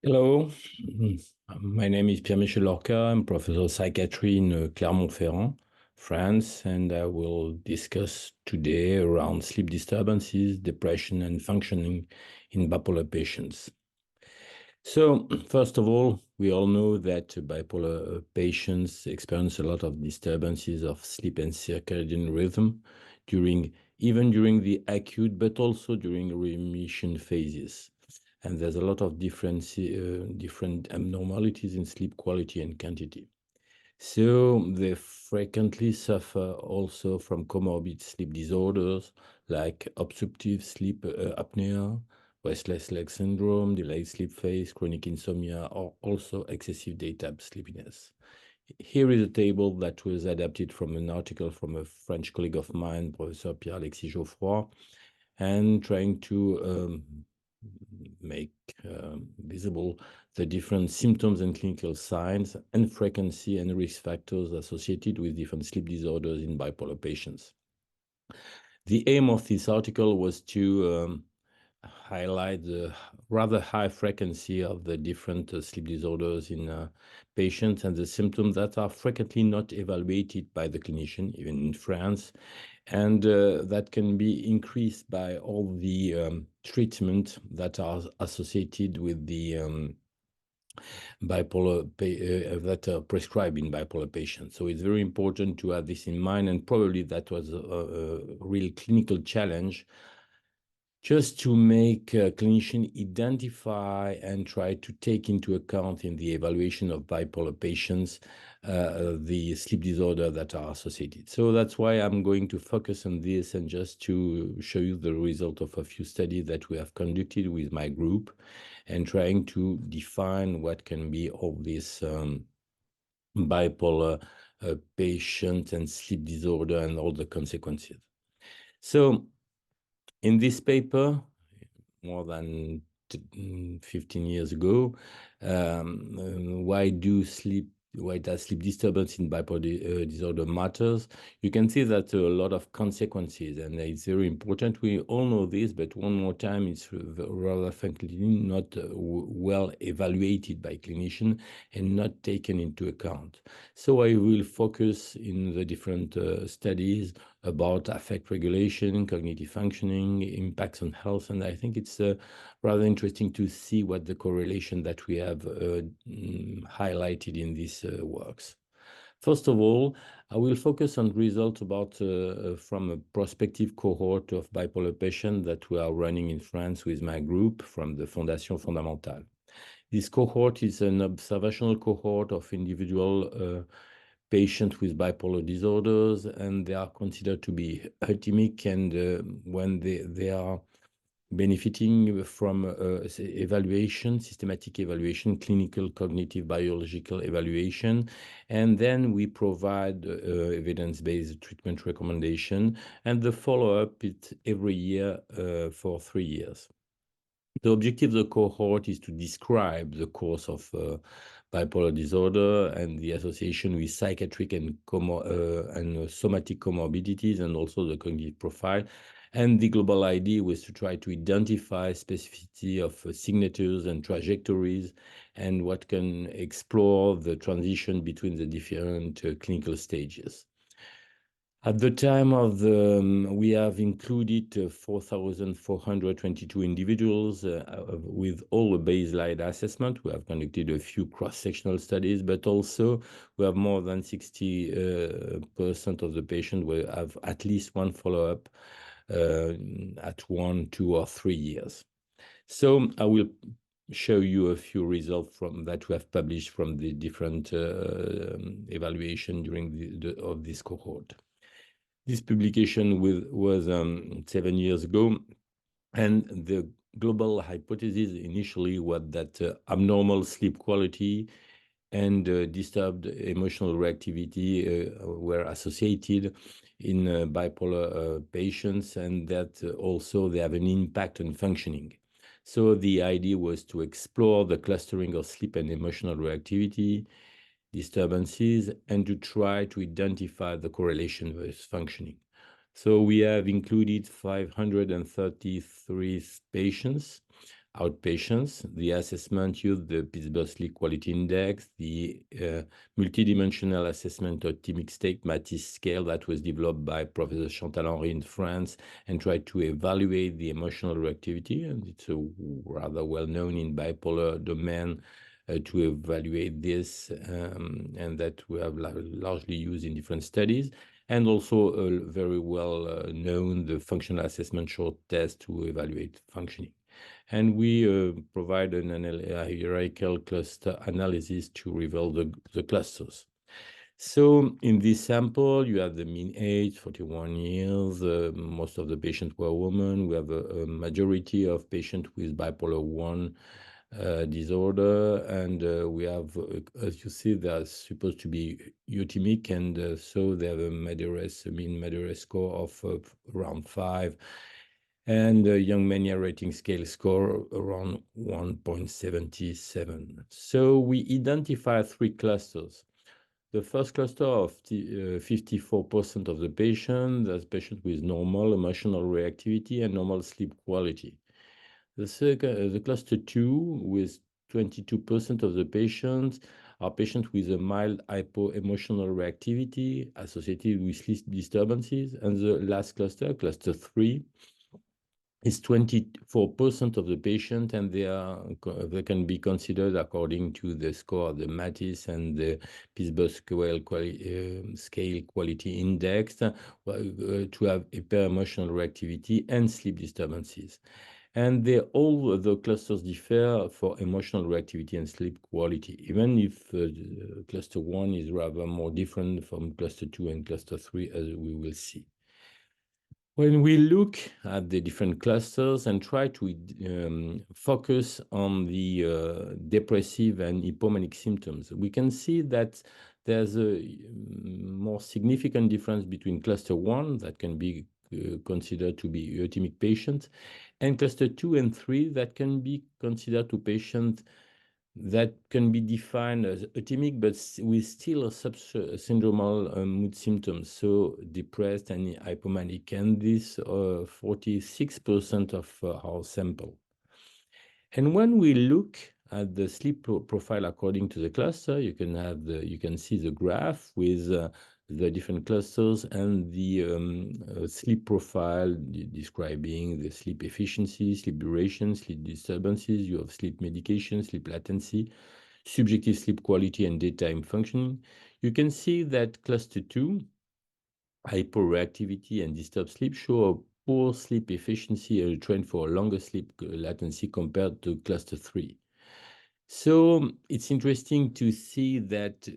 Hello, my name is Pierre-Michel Llorca. I'm professor of psychiatry in Clermont-Ferrand, France, and I will discuss today around sleep disturbances, depression, and functioning in bipolar patients. So, first of all, we all know that bipolar patients experience a lot of disturbances of sleep and circadian rhythm even during the acute, but also during remission phases. And there's a lot of different abnormalities in sleep quality and quantity. So they frequently suffer also from comorbid sleep disorders like obstructive sleep apnea, restless leg syndrome, delayed sleep phase, chronic insomnia, or also excessive daytime sleepiness. Here is a table that was adapted from an article from a French colleague of mine, Professor Pierre-Alexis Geoffroy, and trying to make visible the different symptoms and clinical signs and frequency and risk factors associated with different sleep disorders in bipolar patients. The aim of this article was to highlight the rather high frequency of the different sleep disorders in patients and the symptoms that are frequently not evaluated by the clinician, even in France, and that can be increased by all the treatment that are associated with the that are prescribed in bipolar patients. So it's very important to have this in mind, and probably that was a real clinical challenge just to make clinicians identify and try to take into account in the evaluation of bipolar patients the sleep disorder that are associated. So that's why I'm going to focus on this and just to show you the result of a few studies that we have conducted with my group and trying to define what can be all this bipolar patient and sleep disorder and all the consequences. So in this paper, more than 15 years ago, why does sleep disturbance in bipolar disorder matters? You can see that a lot of consequences, and it's very important. We all know this, but one more time, it's rather frankly not well evaluated by clinicians and not taken into account. So I will focus in the different studies about affect regulation, cognitive functioning, impacts on health, and I think it's rather interesting to see what the correlation that we have highlighted in these works. First of all, I will focus on results about from a prospective cohort of bipolar patients that we are running in France with my group from the Fondation Fondamentale. This cohort is an observational cohort of individual patients with bipolar disorders, and they are considered to be euthymic, and when they are benefiting from evaluation, systematic evaluation, clinical, cognitive, biological evaluation, and then we provide evidence-based treatment recommendation, and the follow-up is every year for 3 years. The objective of the cohort is to describe the course of bipolar disorder and the association with psychiatric and somatic comorbidities, and also the cognitive profile. And the global idea was to try to identify specificity of signatures and trajectories, and what can explore the transition between the different clinical stages. At the time of we have included 4,422 individuals with all the baseline assessment. We have conducted a few cross-sectional studies, but also we have more than 60% of the patients will have at least one follow-up at 1, 2, or 3 years. So I will show you a few results from that we have published from the different evaluation during of this cohort. This publication was 7 years ago, and the global hypothesis initially was that abnormal sleep quality and disturbed emotional reactivity were associated in bipolar patients, and that also they have an impact on functioning. So the idea was to explore the clustering of sleep and emotional reactivity disturbances and to try to identify the correlation with functioning. So we have included 533 patients outpatients. The assessment used the Pittsburgh Sleep Quality Index, the multidimensional assessment optimic state MATIS scale that was developed by Professor Chantal Henry in France and tried to evaluate the emotional reactivity. And it's rather well known in bipolar domain to evaluate this, and that we have largely used in different studies. And also very well known the functional assessment short test to evaluate functioning. And we provide a hierarchical cluster analysis to reveal the clusters. So in this sample, you have the mean age, 41 years. Most of the patients were women. We have a majority of patients with bipolar 1 disorder, and we have, as you see, they're supposed to be euthymic, and so they have a mean MADRS score of around 5, and a Young Mania Rating Scale score around 1.77. So we identify 3 clusters. The first cluster of 54% of the patients, that's patients with normal emotional reactivity and normal sleep quality. The cluster 2, with 22% of the patients, are patients with a mild hypo-emotional reactivity associated with sleep disturbances. And the last cluster, cluster 3, is 24% of the patient, and they can be considered according to the score of the MATIS and the Pittsburgh Scale Quality Index to have hyper-emotional reactivity and sleep disturbances. And all the clusters differ for emotional reactivity and sleep quality, even if cluster 1 is rather more different from cluster 2 and cluster 3, as we will see. When we look at the different clusters and try to focus on the depressive and hypomanic symptoms, we can see that there's a more significant difference between cluster 1, that can be considered to be euthymic patients, and cluster 2 and 3, that can be considered to patients that can be defined as euthymic, but with still syndromal mood symptoms, so depressed and hypomanic, and this 46% of our sample. And when we look at the sleep profile according to the cluster, you can see the graph with the different clusters and the sleep profile describing the sleep efficiency, sleep duration, sleep disturbances. You have sleep medication, sleep latency, subjective sleep quality, and daytime functioning. You can see that cluster 2, hyporeactivity and disturbed sleep, show a poor sleep efficiency and a trend for longer sleep latency compared to cluster 3. So it's interesting to see that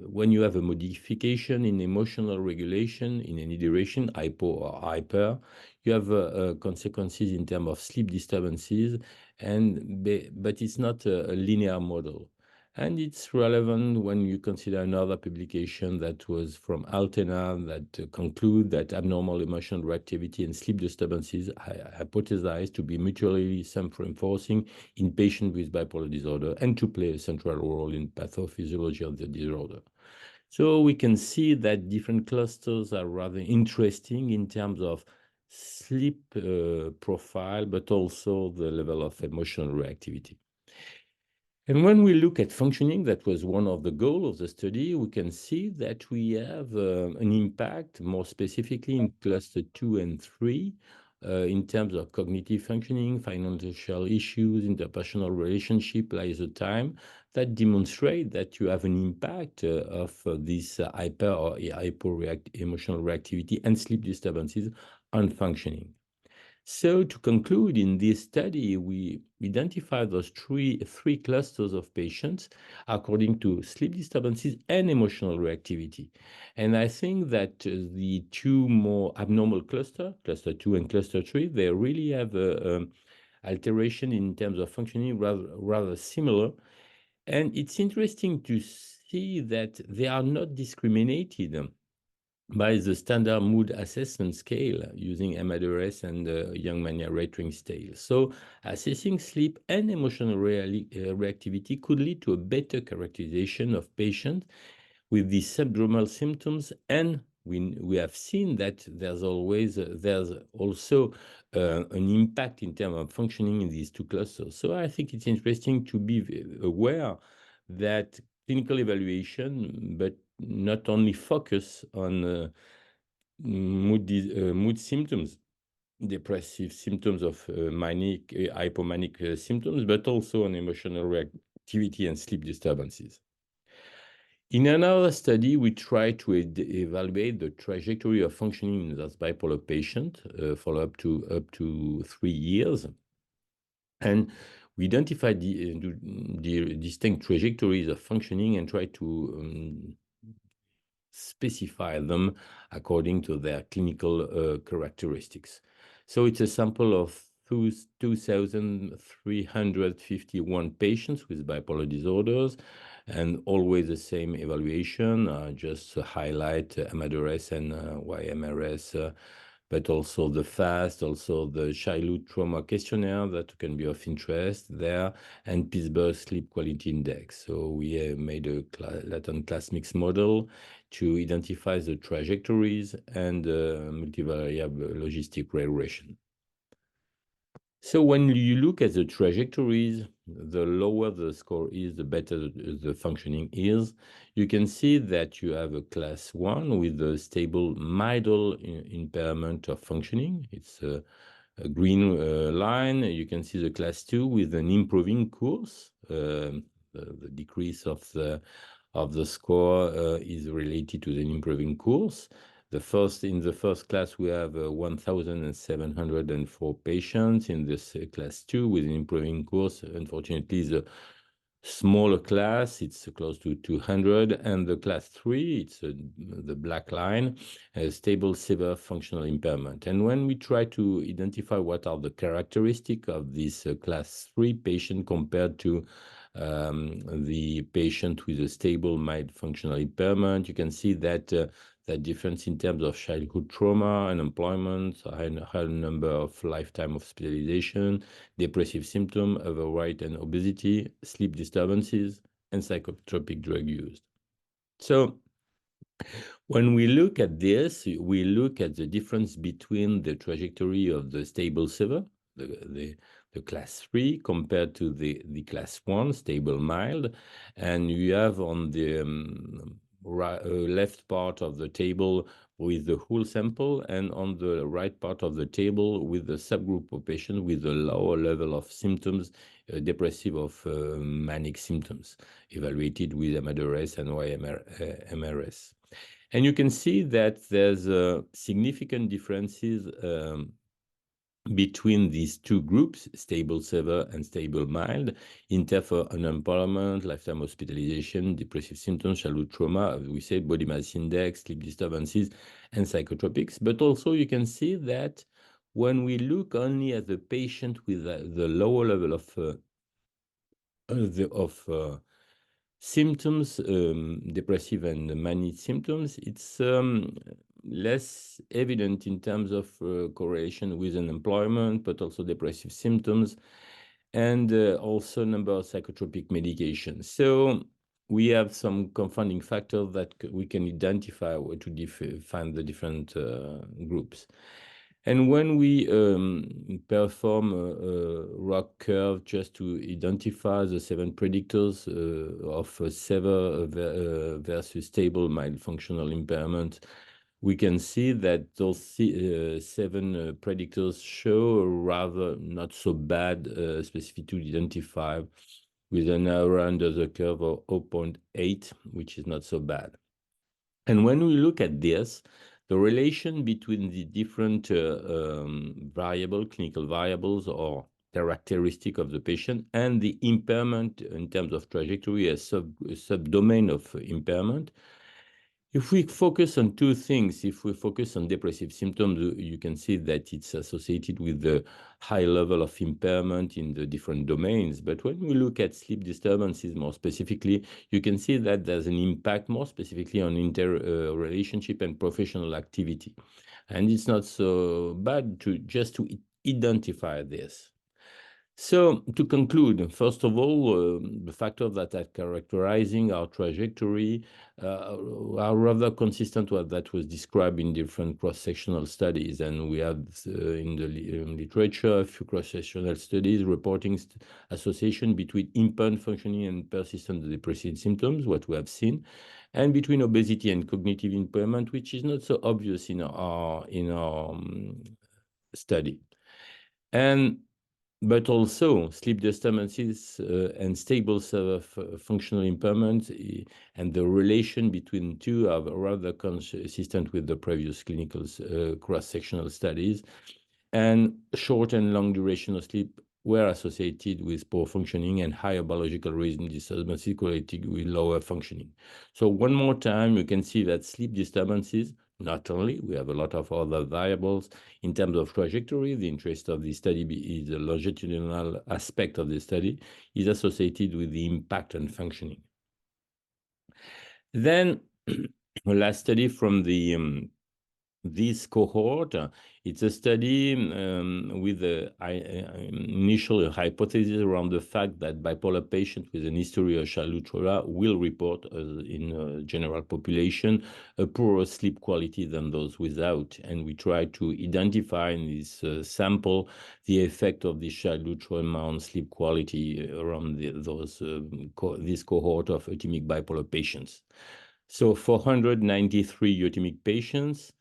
when you have a modification in emotional regulation in any duration, hypo or hyper, you have consequences in terms of sleep disturbances, but it's not a linear model. And it's relevant when you consider another publication that was from Altena that conclude that abnormal emotional reactivity and sleep disturbances hypothesized to be mutually self-reinforcing in patients with bipolar disorder and to play a central role in pathophysiology of the disorder. So we can see that different clusters are rather interesting in terms of sleep profile, but also the level of emotional reactivity. And when we look at functioning, that was one of the goals of the study, we can see that we have an impact more specifically in cluster 2 and 3 in terms of cognitive functioning, financial issues, interpersonal relationship, lysotype, that demonstrate that you have an impact of this hyper or emotional reactivity and sleep disturbances on functioning. So to conclude, in this study, we identified those three clusters of patients according to sleep disturbances and emotional reactivity. And I think that the two more abnormal cluster 2 and cluster 3, they really have alteration in terms of functioning rather similar. And it's interesting to see that they are not discriminated by the standard mood assessment scale using MADRS and Young Mania Rating Scale. So assessing sleep and emotional reactivity could lead to a better characterization of patients with these subdromal symptoms and we have seen that there's also an impact in terms of functioning in these two clusters. So I think it's interesting to be aware that clinical evaluation, but not only focus on mood symptoms, depressive symptoms of manic, hypomanic symptoms, but also on emotional reactivity and sleep disturbances. In another study, we tried to evaluate the trajectory of functioning in this bipolar patient for up to 3 years. And we identified the distinct trajectories of functioning and tried to specify them according to their clinical characteristics. So it's a sample of 2,351 patients with bipolar disorders, and always the same evaluation, just to highlight MADRS and YMRS, but also the FAST, also the childhood trauma questionnaire that can be of interest there, and Pittsburgh Sleep Quality Index. So we made a latent class mix model to identify the trajectories and multivariable logistic regression. So when you look at the trajectories, the lower the score is, the better the functioning is. You can see that you have a class 1 with a stable mild impairment of functioning. It's a green line. You can see the class 2 with an improving course. The decrease of the score is related to the improving course. In the first class, we have 1,704 patients. In this class 2 with an improving course, unfortunately, the smaller class, it's close to 200, and the class 3, it's the black line, a stable severe functional impairment. And when we try to identify what are the characteristics of this class 3 patient compared to the patient with a stable mild functional impairment, you can see that that difference in terms of childhood trauma, unemployment, a high number of lifetime hospitalization, depressive symptom, overweight and obesity, sleep disturbances, and psychotropic drug use. So when we look at this, we look at the difference between the trajectory of the stable severe, the class 3, compared to the class 1, stable mild, and you have on the left part of the table with the whole sample, and on the right part of the table with the subgroup of patients with a lower level of symptoms, depressive of manic symptoms, evaluated with MADRS and YMRS. And you can see that there's significant differences between these two groups, stable severe and stable mild, in terms of unemployment, lifetime hospitalization, depressive symptoms, childhood trauma, as we said, body mass index, sleep disturbances, and psychotropics. But also you can see that when we look only at the patient with the lower level of symptoms, depressive and manic symptoms, it's less evident in terms of correlation with unemployment, but also depressive symptoms, and also number of psychotropic medications. So we have some confounding factors that we can identify to define the different groups. And when we perform a ROC curve just to identify the 7 predictors of severe versus stable mild functional impairment, we can see that those 7 predictors show a rather not so bad specificity to identify, with an error under the curve of 0.8, which is not so bad. And when we look at this, the relation between the different clinical variables or characteristic of the patient and the impairment in terms of trajectory, a subdomain of impairment. If we focus on 2 things, if we focus on depressive symptoms, you can see that it's associated with the high level of impairment in the different domains. But when we look at sleep disturbances more specifically, you can see that there's an impact more specifically on interrelationship and professional activity. And it's not so bad to identify this. So to conclude, first of all, the factors that are characterizing our trajectory are rather consistent with that was described in different cross-sectional studies. And we have in the literature a few cross-sectional studies reporting association between impaired functioning and persistent depressive symptoms, what we have seen, and between obesity and cognitive impairment, which is not so obvious in our study. But also sleep disturbances and stable functional impairments and the relation between two are rather consistent with the previous clinical cross-sectional studies. And short and long duration of sleep were associated with poor functioning and higher biological rhythm disturbances correlated with lower functioning. So one more time, you can see that sleep disturbances, not only, we have a lot of other variables in terms of trajectory. The interest of the study is the longitudinal aspect of the study is associated with the impact on functioning. Then the last study from the this cohort, it's a study with the initial hypothesis around the fact that bipolar patients with an history of childhood trauma will report in a general population a poorer sleep quality than those without. And we try to identify in this sample the effect of this childhood trauma on sleep quality around this cohort of euthymic bipolar patients. So 493 euthymic patients,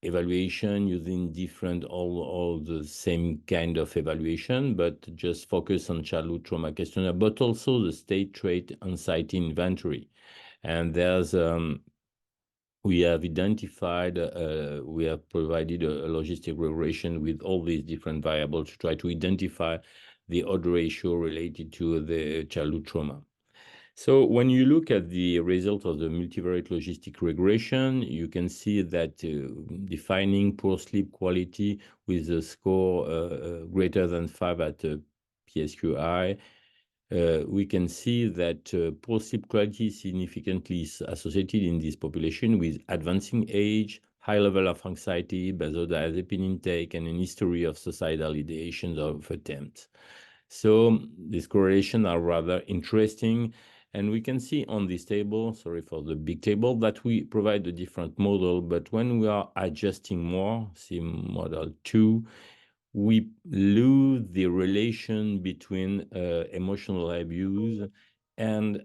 evaluation using different, all the same kind of evaluation, but just focus on childhood trauma questionnaire, but also the state trait anxiety inventory. And there's, we have identified, we have provided a logistic regression with all these different variables to try to identify the odds ratio related to the childhood trauma. So when you look at the result of the multivariate logistic regression, you can see that defining poor sleep quality with a score greater than 5 at PSQI, we can see that poor sleep quality significantly is associated in this population with advancing age, high level of anxiety, benzodiazepine intake, and an history of suicidal ideations of attempts. So these correlations are rather interesting. And we can see on this table, sorry for the big table, that we provide a different model, but when we are adjusting more, see model 2, we lose the relation between emotional abuse and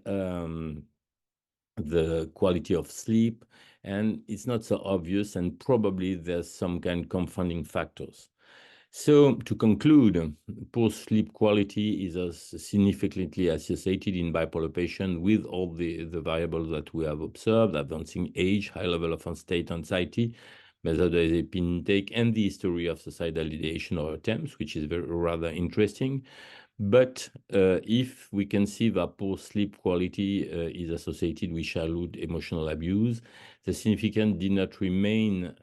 the quality of sleep, and it's not so obvious, and probably there's some kind of confounding factors. So to conclude, poor sleep quality is significantly associated in bipolar patients with all the variables that we have observed: advancing age, high level of state anxiety, benzodiazepine intake, and the history of suicidal ideation or attempts, which is rather interesting. But if we can see that poor sleep quality is associated with childhood emotional abuse, the significance did not remain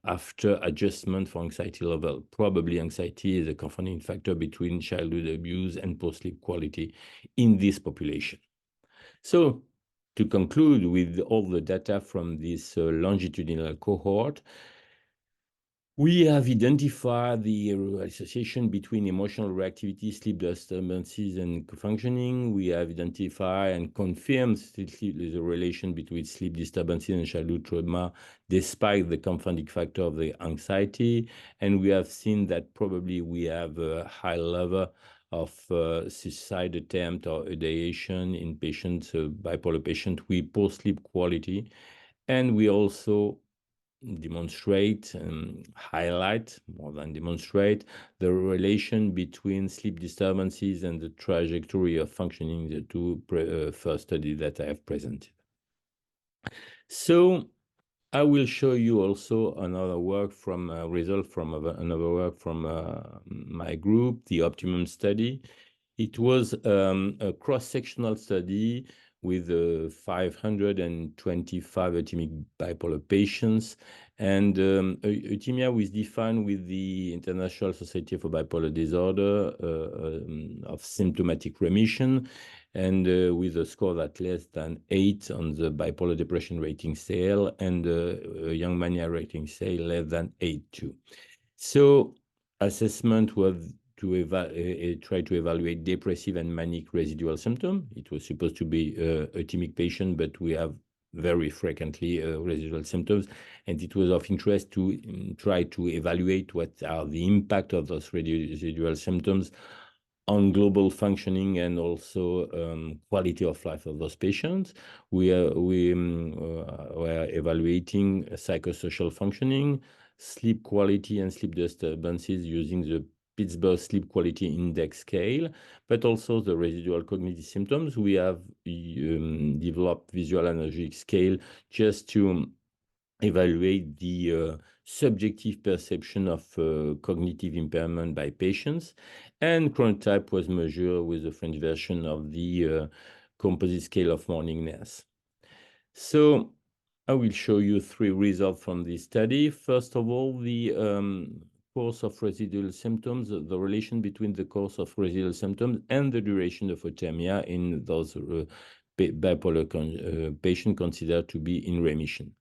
after adjustment for anxiety level. Probably anxiety is a confounding factor between childhood abuse and poor sleep quality in this population. So to conclude with all the data from this longitudinal cohort, we have identified the association between emotional reactivity, sleep disturbances, and functioning. We have identified and confirmed the relation between sleep disturbances and childhood trauma, despite the confounding factor of the anxiety. And we have seen that probably we have a high level of suicide attempt or ideation in patients, bipolar patients with poor sleep quality. And we also demonstrate and highlight, more than demonstrate, the relation between sleep disturbances and the trajectory of functioning, the two first studies that I have presented. So I will show you also another work from result from another work from my group, the Optimum study. It was a cross-sectional study with 525 euthymic bipolar patients. And euthymia was defined with the International Society for Bipolar Disorder of symptomatic remission, and with a score that less than 8 on the bipolar depression rating scale, and young mania rating scale less than 8 too. So assessment was try to evaluate depressive and manic residual symptom. It was supposed to be a typical patient, but we have very frequently residual symptoms, and it was of interest to try to evaluate what are the impact of those residual symptoms on global functioning and also quality of life of those patients. We were evaluating psychosocial functioning, sleep quality, and sleep disturbances using the Pittsburgh Sleep Quality Index scale, but also the residual cognitive symptoms. We have developed visual analgesic scale just to evaluate the subjective perception of cognitive impairment by patients, and chronotype was measured with the French version of the composite scale of morningness. So I will show you 3 results from this study. First of all, the course of residual symptoms, the relation between the course of residual symptoms and the duration of hypothermia in those bipolar patients considered to be in remission.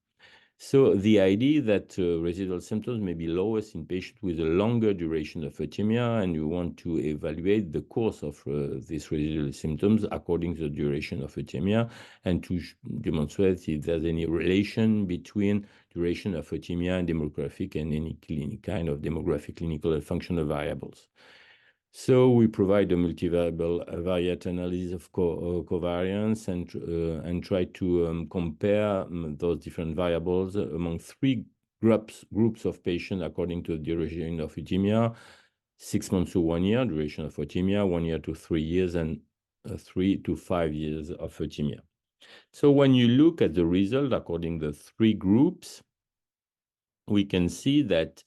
So the idea that residual symptoms may be lowest in patients with a longer duration of hypothermia, and you want to evaluate the course of these residual symptoms according to the duration of hypothermia, and to demonstrate if there's any relation between duration of hypothermia and demographic and any kind of demographic, clinical, and functional variables. So we provide a multivariable variate analysis of covariance and try to compare those different variables among 3 groups of patients according to the duration of hypothermia: 6 months to 1 year duration of hypothermia, 1 year to 3 years, and 3 to 5 years of hypothermia. So when you look at the result according to the 3 groups, we can see that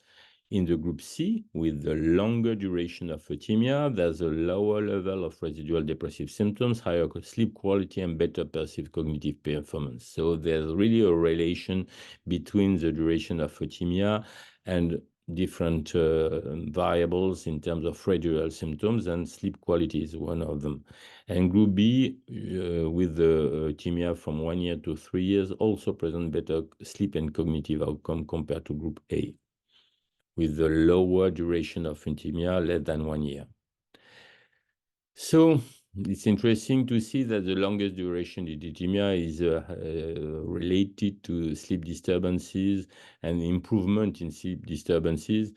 in the group C, with the longer duration of hypothermia, there's a lower level of residual depressive symptoms, higher sleep quality, and better perceived cognitive performance. So there's really a relation between the duration of hypothermia and different variables in terms of residual symptoms, and sleep quality is one of them. And group B, with the hypothermia from 1 year to 3 years, also present better sleep and cognitive outcome compared to group A, with the lower duration of hypothermia, less than 1 year. So it's interesting to see that the longest duration of hypothermia is related to sleep disturbances and improvement in sleep disturbances.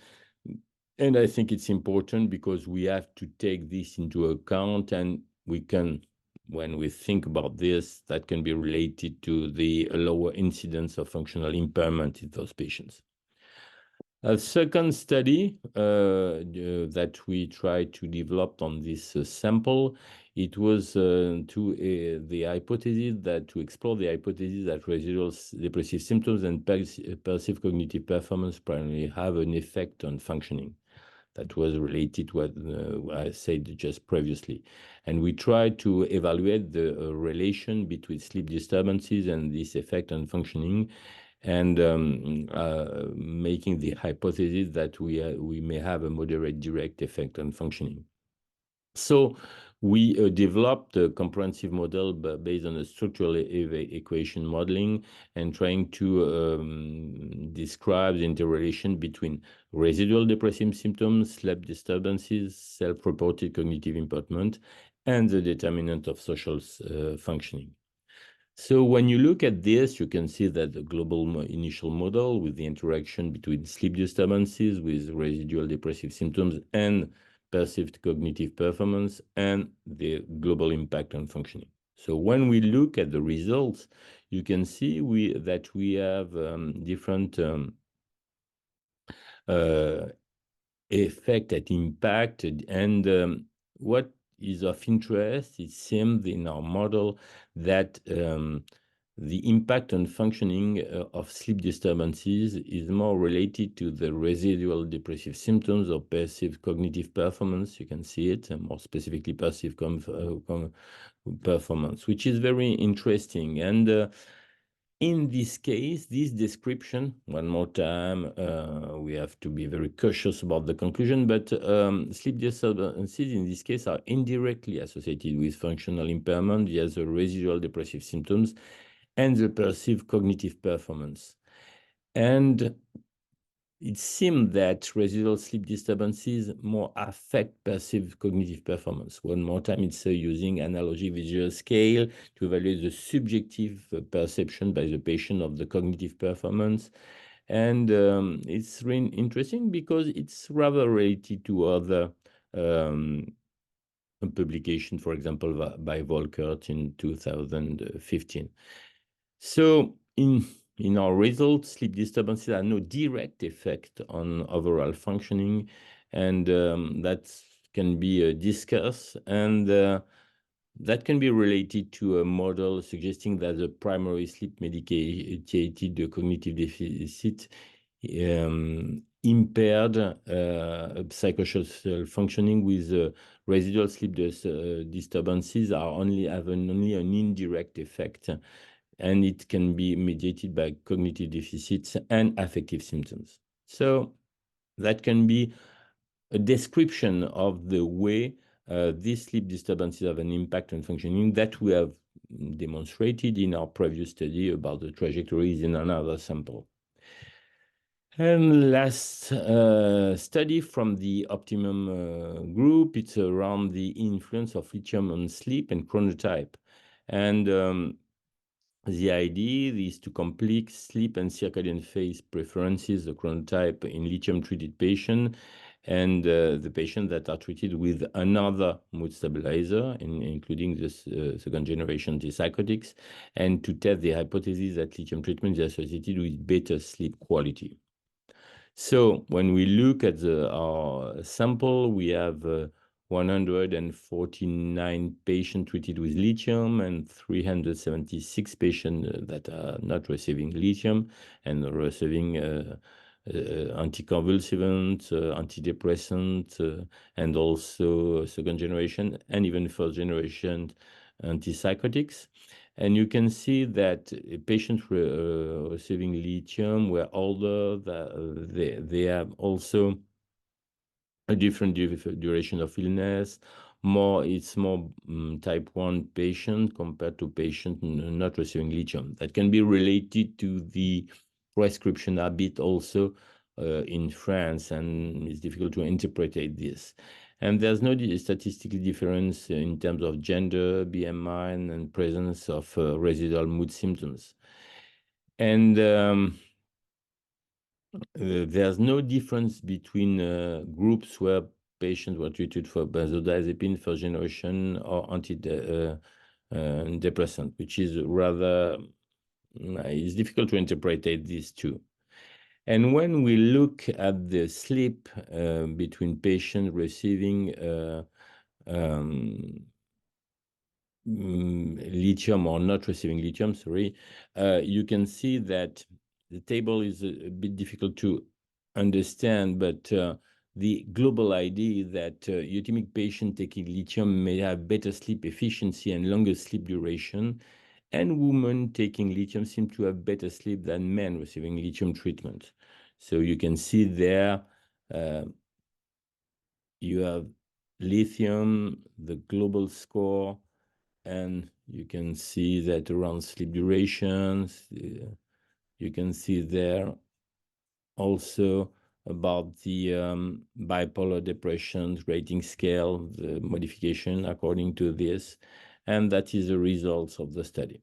And I think it's important because we have to take this into account, and we can, when we think about this, that can be related to the lower incidence of functional impairment in those patients. A second study that we tried to develop on this sample, it was to explore the hypothesis that residual depressive symptoms and perceived cognitive performance primarily have an effect on functioning. That was related to what I said just previously. And we tried to evaluate the relation between sleep disturbances and this effect on functioning, and making the hypothesis that we may have a moderate direct effect on functioning. So we developed a comprehensive model based on a structural equation modeling, and trying to describe the interrelation between residual depressive symptoms, sleep disturbances, self-reported cognitive impairment, and the determinant of social functioning. So when you look at this, you can see that the global initial model with the interaction between sleep disturbances with residual depressive symptoms and perceived cognitive performance, and the global impact on functioning. So when we look at the results, you can see that we have different effect at impact, and what is of interest, it seems in our model that the impact on functioning of sleep disturbances is more related to the residual depressive symptoms or perceived cognitive performance. You can see it, and more specifically perceived performance, which is very interesting. And in this case, this description, one more time, we have to be very cautious about the conclusion, but sleep disturbances in this case are indirectly associated with functional impairment via the residual depressive symptoms and the perceived cognitive performance. And it seemed that residual sleep disturbances more affect perceived cognitive performance. One more time, it's using analogy visual scale to evaluate the subjective perception by the patient of the cognitive performance. And it's really interesting because it's rather related to other publication, for example, by Volkert in 2015. So in our results, sleep disturbances have no direct effect on overall functioning, and that can be discussed, and that can be related to a model suggesting that the primary sleep medicated cognitive deficit impaired psychosocial functioning with residual sleep disturbances have only an indirect effect, and it can be mediated by cognitive deficits and affective symptoms. So that can be a description of the way these sleep disturbances have an impact on functioning that we have demonstrated in our previous study about the trajectories in another sample. And last study from the Optimum group, it's around the influence of lithium on sleep and chronotype. And the idea is to complete sleep and circadian phase preferences, the chronotype in lithium-treated patients, and the patients that are treated with another mood stabilizer, including the second-generation antipsychotics, and to test the hypothesis that lithium treatment is associated with better sleep quality. So when we look at our sample, we have 149 patients treated with lithium and 376 patients that are not receiving lithium and receiving anticonvulsivant, antidepressant, and also second generation and even first generation antipsychotics. And you can see that patients receiving lithium were older, they have also a different duration of illness. It's more type 1 patient compared to patient not receiving lithium. That can be related to the prescription habit also in France, and it's difficult to interpret this. And there's no statistical difference in terms of gender, BMI, and presence of residual mood symptoms. And there's no difference between groups where patients were treated for benzodiazepine first generation or antidepressant, which is rather, it's difficult to interpret these two. And when we look at the sleep between patients receiving lithium or not receiving lithium, you can see that the table is a bit difficult to understand, but the global idea is that euthymic patients taking lithium may have better sleep efficiency and longer sleep duration, and women taking lithium seem to have better sleep than men receiving lithium treatment. So you can see there, you have lithium, the global score, and you can see that around sleep durations, you can see there also about the bipolar depression rating scale, the modification according to this, and that is the results of the study.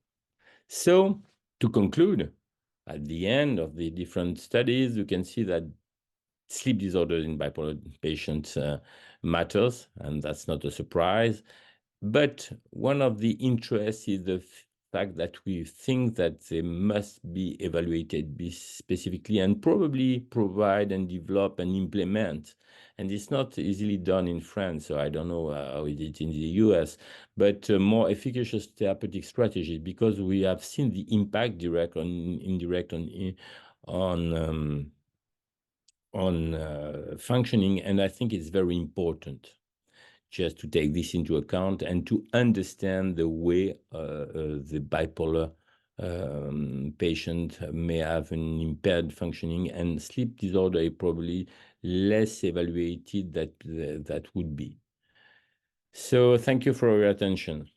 So to conclude, at the end of the different studies, you can see that sleep disorders in bipolar patients matters, and that's not a surprise. But one of the interests is the fact that we think that they must be evaluated specifically and probably provide and develop and implement. And it's not easily done in France, so I don't know how it is in the US, but more efficacious therapeutic strategies, because we have seen the impact direct or indirect on functioning, and I think it's very important just to take this into account and to understand the way the bipolar patient may have an impaired functioning, and sleep disorder is probably less evaluated that would be. So thank you for your attention.